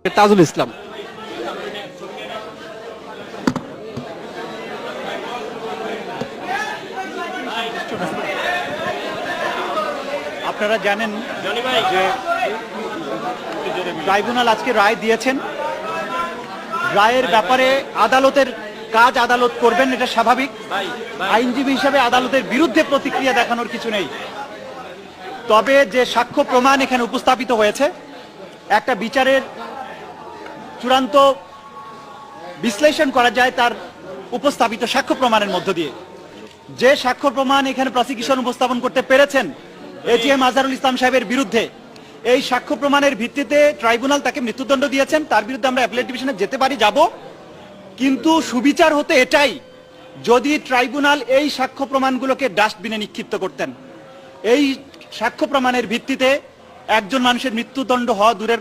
তাজুল ইসলাম। আপনারা জানেন যে ট্রাইব্যুনাল আজকে রায় দিয়েছেন। রায়ের ব্যাপারে আদালতের কাজ আদালত করবেন, এটা স্বাভাবিক। আইনজীবী হিসেবে আদালতের বিরুদ্ধে প্রতিক্রিয়া দেখানোর কিছু নেই। তবে যে সাক্ষ্য প্রমাণ এখানে উপস্থাপিত হয়েছে, একটা বিচারের চূড়ান্ত বিশ্লেষণ করা যায় তার উপস্থাপিত সাক্ষ্য প্রমাণের মধ্য দিয়ে। যে সাক্ষ্য প্রমাণ এখানে প্রসিকিউশন উপস্থাপন করতে পেরেছেন এজিএম আজহারুল ইসলাম সাহেবের বিরুদ্ধে, এই সাক্ষ্য প্রমাণের ভিত্তিতে ট্রাইব্যুনাল তাকে মৃত্যুদণ্ড দিয়েছেন। তার বিরুদ্ধে আমরা অ্যাপিলেট ডিভিশনে যেতে পারি, যাব, কিন্তু সুবিচার হতে এটাই যদি ট্রাইব্যুনাল এই সাক্ষ্য প্রমাণগুলোকে ডাস্টবিনে নিক্ষিপ্ত করতেন। এই সাক্ষ্য প্রমাণের ভিত্তিতে একজন মানুষের মৃত্যুদণ্ড হওয়া দূরের